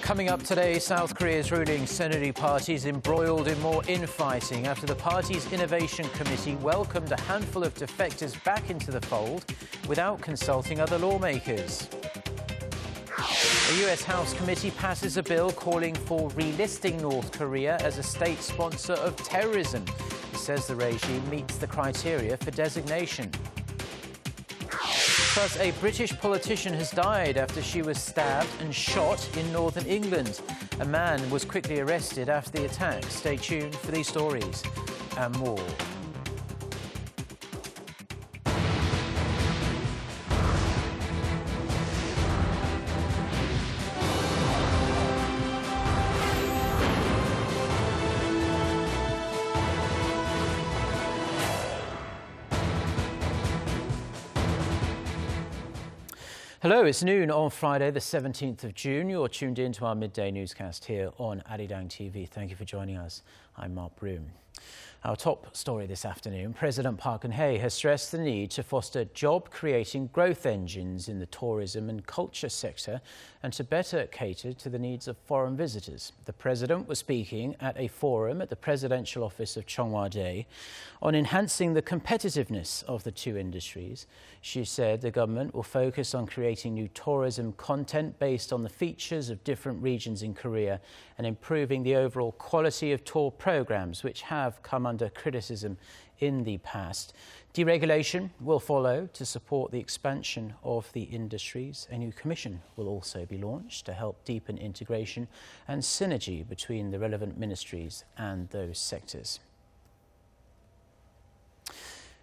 Coming up today, South Korea's ruling Saenuri Party is embroiled in more infighting after the party's Innovation Committee welcomed a handful of defectors back into the fold without consulting other lawmakers. A US House committee passes a bill calling for relisting North Korea as a state sponsor of terrorism. It says the regime meets the criteria for designation. Plus, a British politician has died after she was stabbed and shot in northern England. A man was quickly arrested after the attack. Stay tuned for these stories and more. Hello, it's noon on Friday, the 17th of June. You're tuned in to our midday newscast here on Arirang TV. Thank you for joining us. I'm Mark Broom. Our top story this afternoon, President Park Geun-hye has stressed the need to foster job-creating growth engines in the tourism and culture sector and to better cater to the needs of foreign visitors. The president was speaking at a forum at the presidential office of Cheongwa-dae on enhancing the competitiveness of the two industries. She said the government will focus on creating new tourism content based on the features of different regions in Korea and improving the overall quality of tour programs, which have come under criticism in the past. Deregulation will follow to support the expansion of the industries. A new commission will also be launched to help deepen integration and synergy between the relevant ministries and those sectors.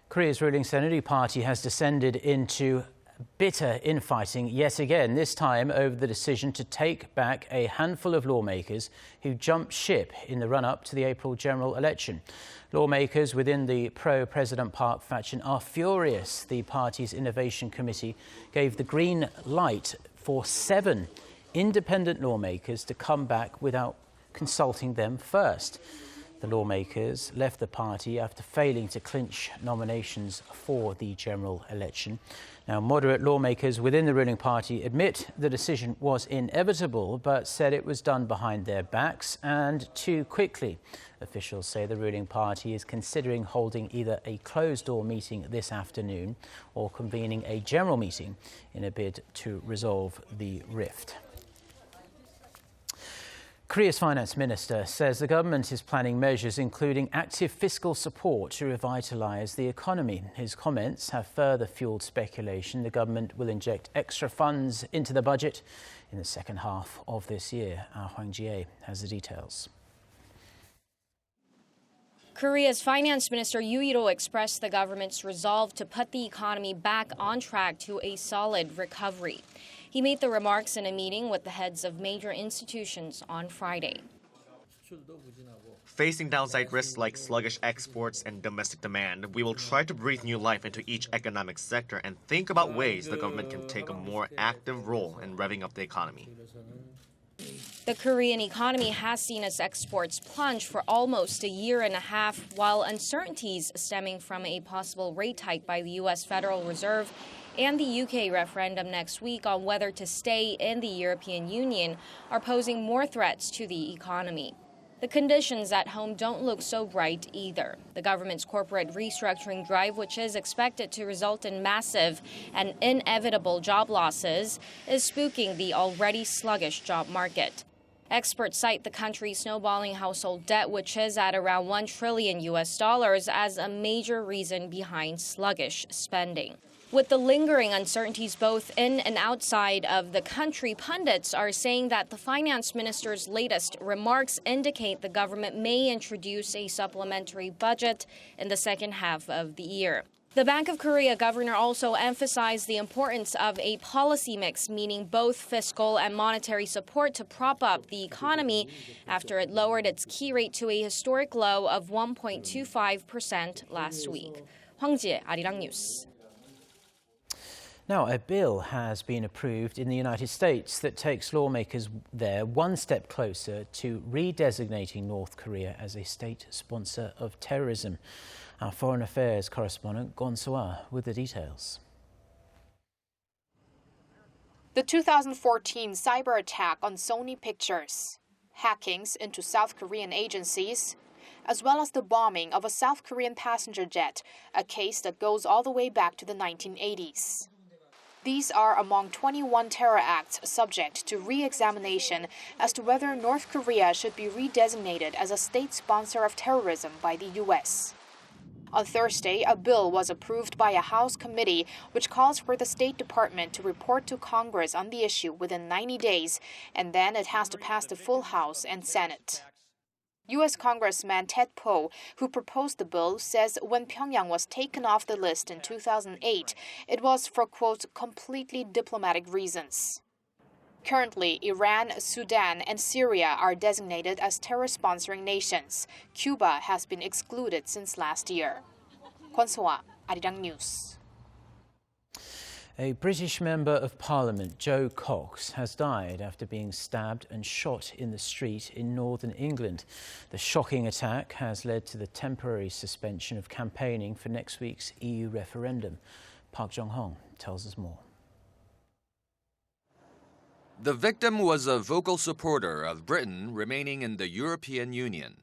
Korea's ruling Saenuri Party has descended into bitter infighting yet again, this time over the decision to take back a handful of lawmakers who jumped ship in the run-up to the April general election. Lawmakers within the pro-President Park faction are furious. The party's Innovation Committee gave the green light for 7 independent lawmakers to come back without consulting them first. The lawmakers left the party after failing to clinch nominations for the general election. Now, moderate lawmakers within the ruling party admit the decision was inevitable, but said it was done behind their backs and too quickly. Officials say the ruling party is considering holding either a closed-door meeting this afternoon or convening a general meeting in a bid to resolve the rift. Korea's finance minister says the government is planning measures including active fiscal support to revitalise the economy. His comments have further fuelled speculation the government will inject extra funds into the budget in the second half of this year. Our Hwang Ji-ae has the details. Korea's finance minister Yoo Il-ho expressed the government's resolve to put the economy back on track to a solid recovery. He made the remarks in a meeting with the heads of major institutions on Friday. Facing downside risks like sluggish exports and domestic demand, we will try to breathe new life into each economic sector and think about ways the government can take a more active role in revving up the economy. The Korean economy has seen its exports plunge for almost a year and a half, while uncertainties stemming from a possible rate hike by the U.S. Federal Reserve and the UK referendum next week on whether to stay in the European Union are posing more threats to the economy. The conditions at home don't look so bright either. The government's corporate restructuring drive, which is expected to result in massive and inevitable job losses, is spooking the already sluggish job market. Experts cite the country's snowballing household debt, which is at around $1 trillion as a major reason behind sluggish spending. With the lingering uncertainties both in and outside of the country, pundits are saying that the finance minister's latest remarks indicate the government may introduce a supplementary budget in the second half of the year. The Bank of Korea governor also emphasized the importance of a policy mix, meaning both fiscal and monetary support to prop up the economy after it lowered its key rate to a historic low of 1.25% last week. Hwang Ji-ae, Arirang News. Now, a bill has been approved in the United States that takes lawmakers there one step closer to redesignating North Korea as a state sponsor of terrorism. Our Foreign Affairs correspondent, Gon Soa, with the details. The 2014 cyber attack on Sony Pictures, hackings into South Korean agencies, as well as the bombing of a South Korean passenger jet, a case that goes all the way back to the 1980s. These are among 21 terror acts subject to re-examination as to whether North Korea should be redesignated as a state sponsor of terrorism by the U.S. On Thursday, a bill was approved by a House committee which calls for the State Department to report to Congress on the issue within 90 days, and then it has to pass the full House and Senate. U.S. Congressman Ted Poe, who proposed the bill, says when Pyongyang was taken off the list in 2008, it was for, quote, completely diplomatic reasons. Currently, Iran, Sudan, and Syria are designated as terror-sponsoring nations. Cuba has been excluded since last year. Kwon So-ah, Arirang News. A British Member of Parliament, Joe Cox, has died after being stabbed and shot in the street in northern England. The shocking attack has led to the temporary suspension of campaigning for next week's EU referendum. Park Jong-hong tells us more. The victim was a vocal supporter of Britain remaining in the European Union.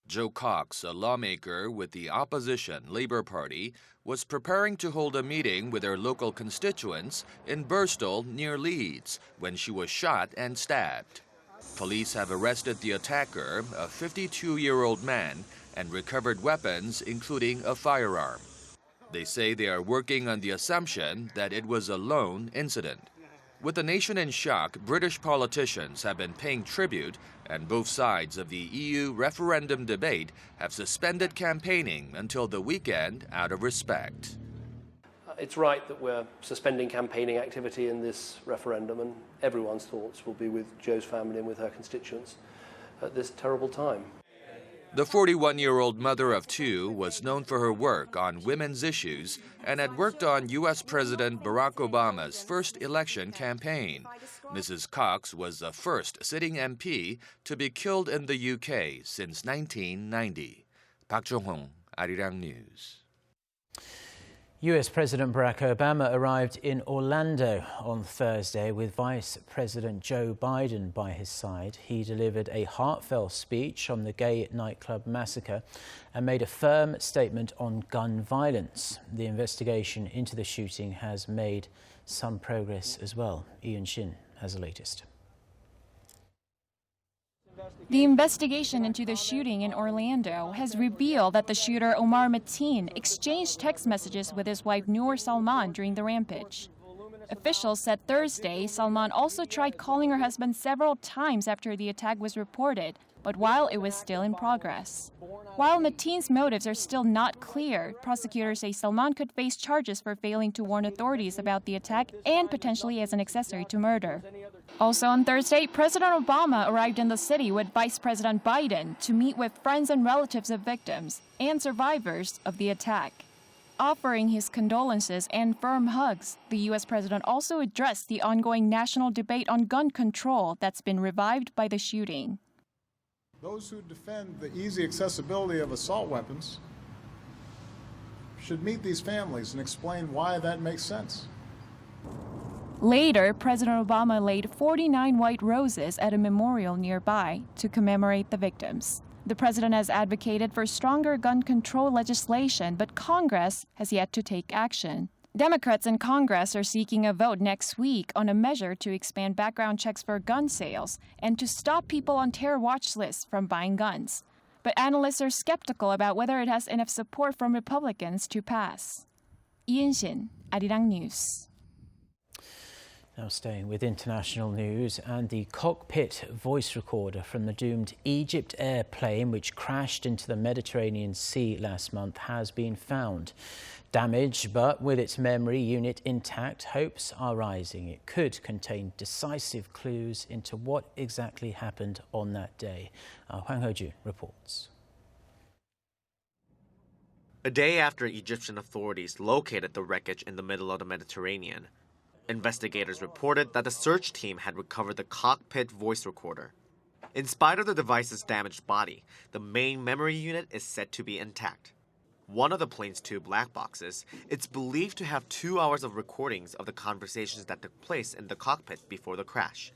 Joe Cox, a lawmaker with the opposition Labour Party, was preparing to hold a meeting with her local constituents in Birstall near Leeds when she was shot and stabbed. Police have arrested the attacker, a 52-year-old man, and recovered weapons, including a firearm. They say they are working on the assumption that it was a lone incident. With the nation in shock, British politicians have been paying tribute, and both sides of the EU referendum debate have suspended campaigning until the weekend out of respect. It's right that we're suspending campaigning activity in this referendum, and everyone's thoughts will be with Jo's family and with her constituents at this terrible time. The 41-year-old mother of two was known for her work on women's issues and had worked on U.S. President Barack Obama's first election campaign. Mrs. Cox was the first sitting MP to be killed in the UK since 1990. Park Jong-hong, Arirang News. US President Barack Obama arrived in Orlando on Thursday with Vice President Joe Biden by his side. He delivered a heartfelt speech on the gay nightclub massacre and made a firm statement on gun violence. The investigation into the shooting has made some progress as well. Ian Shin has the latest. The investigation into the shooting in Orlando has revealed that the shooter Omar Mateen exchanged text messages with his wife Noor Salman during the rampage. Officials said Thursday Salman also tried calling her husband several times after the attack was reported, but while it was still in progress. While Mateen's motives are still not clear, prosecutors say Salman could face charges for failing to warn authorities about the attack and potentially as an accessory to murder. Also on Thursday, President Obama arrived in the city with Vice President Biden to meet with friends and relatives of victims and survivors of the attack. Offering his condolences and firm hugs, the U.S. president also addressed the ongoing national debate on gun control that's been revived by the shooting. Those who defend the easy accessibility of assault weapons should meet these families and explain why that makes sense. Later, President Obama laid 49 white roses at a memorial nearby to commemorate the victims. The president has advocated for stronger gun control legislation, but Congress has yet to take action. Democrats in Congress are seeking a vote next week on a measure to expand background checks for gun sales and to stop people on terror watch lists from buying guns. But analysts are skeptical about whether it has enough support from Republicans to pass. Ian Shin, Arirang News. Now staying with international news, and the Cockpit voice recorder from the doomed EgyptAir plane which crashed into the Mediterranean Sea last month has been found. Damaged, but with its memory unit intact, hopes are rising. It could contain decisive clues into what exactly happened on that day. Hwang Ho-ju reports. A day after Egyptian authorities located the wreckage in the middle of the Mediterranean, investigators reported that the search team had recovered the Cockpit voice recorder. In spite of the device's damaged body, the main memory unit is said to be intact. one of the plane's two black boxes, it's believed to have 2 hours of recordings of the conversations that took place in the cockpit before the crash.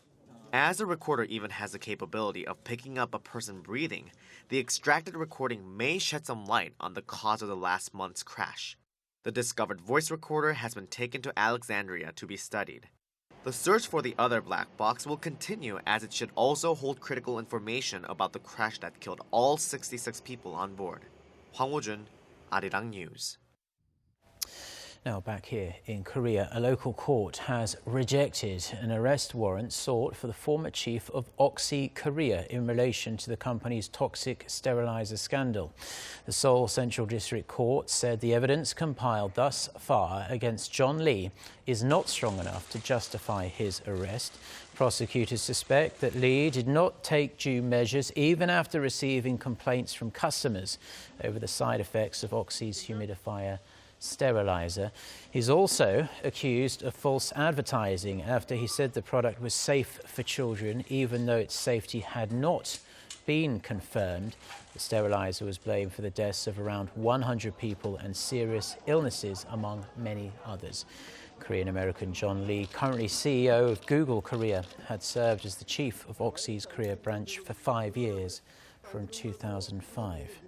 As the recorder even has the capability of picking up a person breathing, the extracted recording may shed some light on the cause of the last month's crash. The discovered voice recorder has been taken to Alexandria to be studied. The search for the other black box will continue, as it should also hold critical information about the crash that killed all 66 people on board. Hwang Woo-jun, Arirang News. Now back here in Korea, a local court has rejected an arrest warrant sought for the former chief of Oxy Korea in relation to the company's toxic sterilizer scandal. The Seoul Central District Court said the evidence compiled thus far against John Lee is not strong enough to justify his arrest. Prosecutors suspect that Lee did not take due measures even after receiving complaints from customers over the side effects of Oxy's humidifier sterilizer. He's also accused of false advertising after he said the product was safe for children, even though its safety had not been confirmed. The sterilizer was blamed for the deaths of around 100 people and serious illnesses, among many others. Korean-American John Lee, currently CEO of Google Korea, had served as the chief of Oxy's Korea branch for 5 years, from 2005.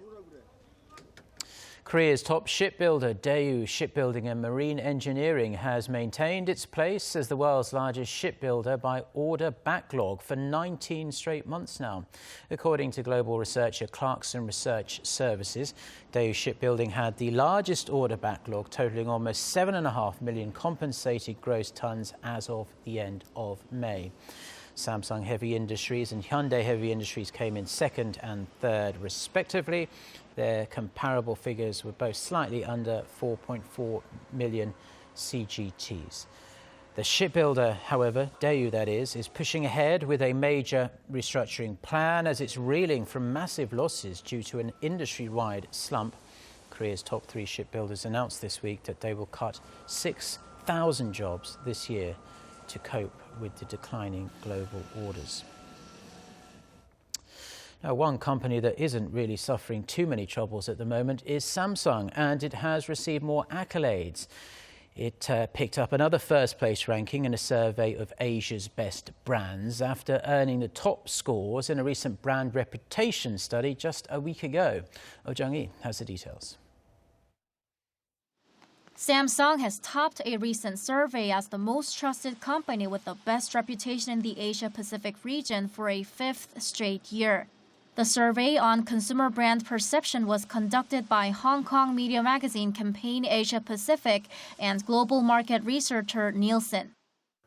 Korea's top shipbuilder, Daewoo Shipbuilding and Marine Engineering, has maintained its place as the world's largest shipbuilder by order backlog for 19 straight months now. According to global researcher Clarkson Research Services, Daewoo Shipbuilding had the largest order backlog, totaling almost 7.5 million compensated gross tons as of the end of May. Samsung Heavy Industries and Hyundai Heavy Industries came in second and third, respectively. Their comparable figures were both slightly under 4.4 million CGTs. The shipbuilder, however, Daewoo that is pushing ahead with a major restructuring plan as it's reeling from massive losses due to an industry-wide slump. Korea's top 3 shipbuilders announced this week that they will cut 6,000 jobs this year to cope with the declining global orders. Now, one company that isn't really suffering too many troubles at the moment is Samsung, and it has received more accolades. It picked up another first-place ranking in a survey of Asia's best brands after earning the top scores in a recent brand reputation study just a week ago. Oh Jung-hee has the details. Samsung has topped a recent survey as the most trusted company with the best reputation in the Asia-Pacific region for a 5th straight year. The survey on consumer brand perception was conducted by Hong Kong media magazine Campaign Asia Pacific and global market researcher Nielsen.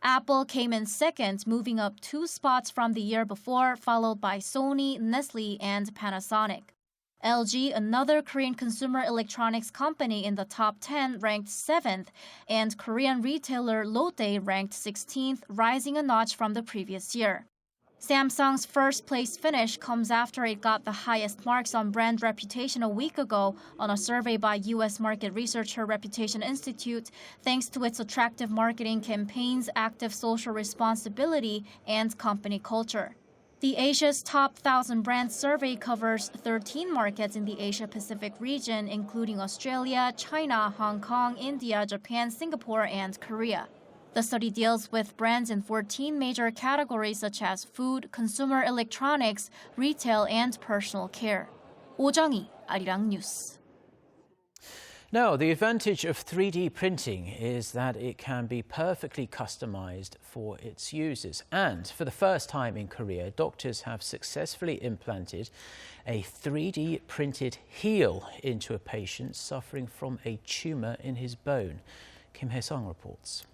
Apple came in second, moving up 2 spots from the year before, followed by Sony, Nestle, and Panasonic. LG, another Korean consumer electronics company in the top 10, ranked 7th, and Korean retailer Lotte ranked 16th, rising a notch from the previous year. Samsung's first-place finish comes after it got the highest marks on brand reputation a week ago on a survey by U.S. market researcher Reputation Institute, thanks to its attractive marketing campaigns, active social responsibility, and company culture. The Asia's Top 1,000 Brands survey covers 13 markets in the Asia-Pacific region, including Australia, China, Hong Kong, India, Japan, Singapore, and Korea. The study deals with brands in 14 major categories such as food, consumer electronics, retail, and personal care. Oh Jung-hee, Arirang News. Now, the advantage of 3D printing is that it can be perfectly customized for its users. And for the first time in Korea, doctors have successfully implanted a 3D printed heel into a patient suffering from a tumor in his bone. Kim Hae-sung reports.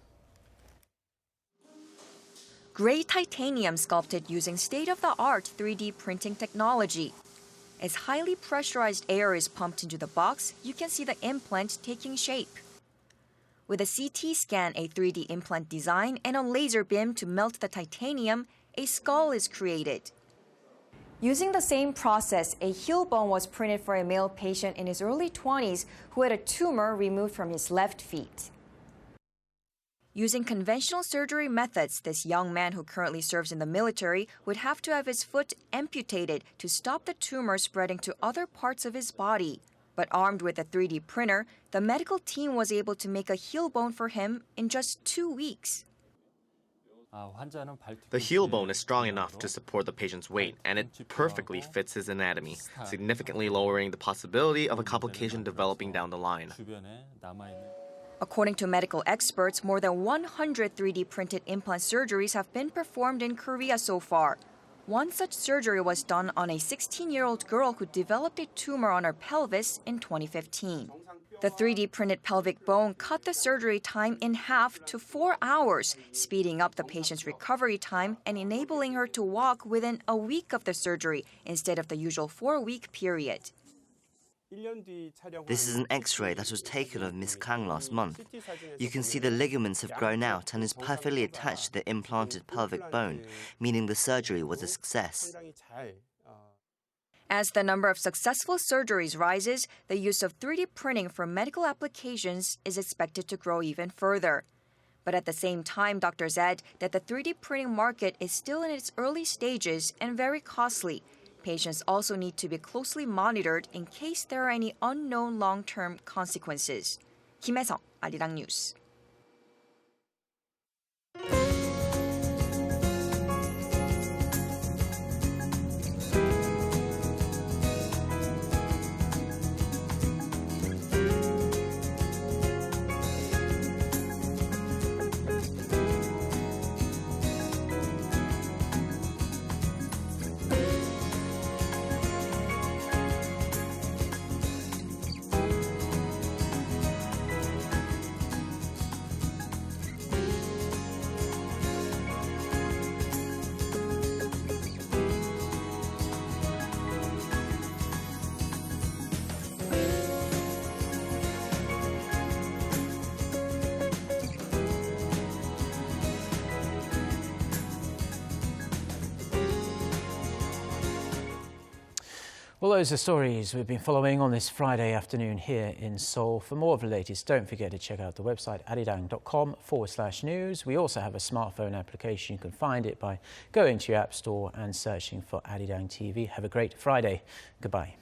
Gray titanium sculpted using state-of-the-art 3D printing technology. As highly pressurized air is pumped into the box, you can see the implant taking shape. With a CT scan, a 3D implant design, and a laser beam to melt the titanium, a skull is created. Using the same process, a heel bone was printed for a male patient in his early 20s who had a tumor removed from his left feet. Using conventional surgery methods, this young man who currently serves in the military would have to have his foot amputated to stop the tumor spreading to other parts of his body. But armed with a 3D printer, the medical team was able to make a heel bone for him in just 2 weeks. The heel bone is strong enough to support the patient's weight, and it perfectly fits his anatomy, significantly lowering the possibility of a complication developing down the line. According to medical experts, more than 100 3D printed implant surgeries have been performed in Korea so far. One such surgery was done on a 16-year-old girl who developed a tumor on her pelvis in 2015. The 3D printed pelvic bone cut the surgery time in half to 4 hours, speeding up the patient's recovery time and enabling her to walk within a week of the surgery instead of the usual 4-week period. This is an X-ray that was taken of Miss Kang last month. You can see the ligaments have grown out and is perfectly attached to the implanted pelvic bone, meaning the surgery was a success. As the number of successful surgeries rises, the use of 3D printing for medical applications is expected to grow even further. But at the same time, doctors add that the 3D printing market is still in its early stages and very costly. Patients also need to be closely monitored in case there are any unknown long-term consequences. Kim Hae-sung, Arirang News. Well, those are stories we've been following on this Friday afternoon here in Seoul. For more of the latest, don't forget to check out the website arirang.com/news. We also have a smartphone application. You can find it by going to your app store and searching for Arirang TV. Have a great Friday. Goodbye.